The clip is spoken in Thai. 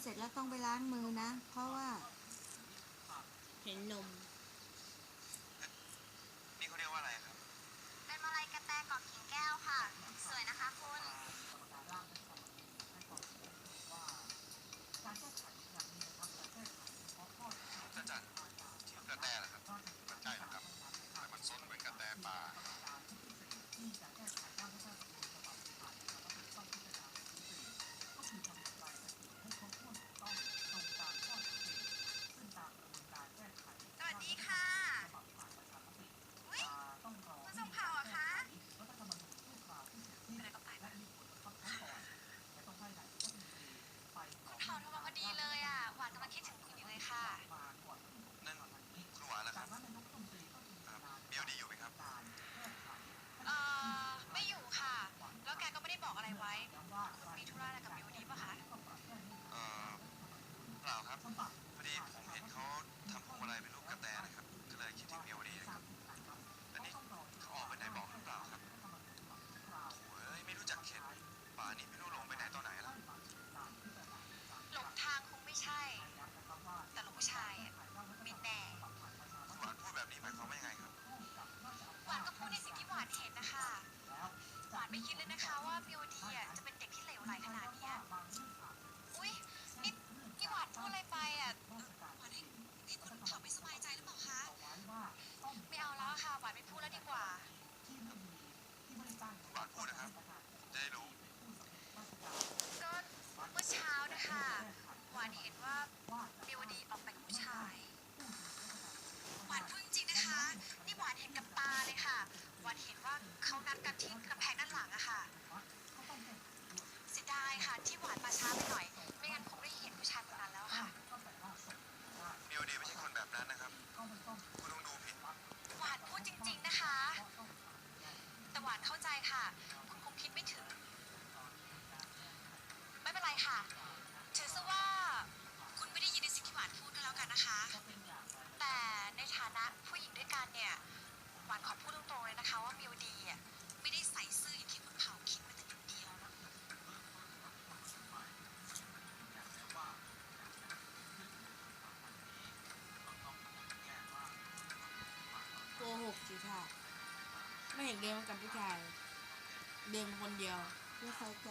เสร็จแล้วต้องไปล้างมือนะ เพราะว่าเห็นนมนี่เขาเรียกว่าอะไรครับเป็นมาลัยกระแตเกาะกิ่งแก้วค่ะ สวยนะคะคุณจะจัดชื่อกระแตเหรอครับมันใช่เหรอครับแต่มันซนเหมือนกระแตป่าสวัสดีค่ะอุ๊ยคุณส่งข่าวเหรอคะเป็นอะไรกับไปบ้างคุณข่าวโทรมาพอดีเลยอ่ะ หวานกำลังคิดถึงคุณอยู่เลยค่ะนั่นคุณหวานเหรอครับมีเอาดีอยู่ไหมครับไม่อยู่ค่ะ แล้วแกก็ไม่ได้บอกอะไรไว้ คุณมีธุระอะไรกับมิวดีป่ะคะเอ่อเปล่าครับพอดีผมเห็นเขาทำพวงมาลัยเป็นรูปกระแตนะครับก็เลยคิดถึงเมียวดีนะครับแต่นี่เขาออกไปไหนบอกหรือเปล่าครับโถ่เอ้ยไม่รู้จักเข็ดป่านี้ไม่รู้หลงไปไหนตอนไหนแล้วหลงทางคงไม่ใช่ แต่ลูกผู้ชายไม่แน่ คุณหวานพูดแบบนี้หมายความว่ายังไงครับหวานก็พูดในสิ่งที่หวานเห็นนะคะหวานไม่คิดเลยนะคะว่ามิวดีจะเป็นเด็กที่เหลวไหลขนาดนี้อุ๊ยนี่หวานพูดอะไรไปหวานให้คุณเขาไม่สบายใจหรือเปล่าคะไม่เอาแล้วค่ะหวานไม่พูดแล้วดีกว่าคุณหวานพูดนะครับผมจะได้รู้ก็เมื่อเช้านะคะหวานเห็นว่ามิวดีออกไปกับผู้ชายหวานพูดจริงๆนะคะนี่หวานเห็นกับตาเลยค่ะหวานเห็นว่าเขานัดกันที่กำแพงด้านหลังอะค่ะเสียดายค่ะที่หวานมาช้าไปหน่อยไม่งั้นคงได้เห็นผู้ชายคนนั้นแล้วค่ะเมียวดีไม่ใช่คนแบบนั้นนะครับคุณต้องดูผิดหวานพูดจริงๆนะคะแต่หวานเข้าใจค่ะคุณคงคิดไม่ถึงไม่เป็นไรค่ะถือซะว่าคุณไม่ได้ยินในสิ่งที่หวานพูดก็แล้วกันนะคะแต่ในฐานะผู้หญิงด้วยกันเนี่ยหวานขอพูดตรงๆเลยนะคะว่ามิวดีไม่ได้ใส่ซื่ออย่างที่คุณเผาคิดมาแต่นิดเดียวโกหกสิค่ะไม่เห็นเดินมากับผู้ชายเดินคนเดียวไม่เข้าใจ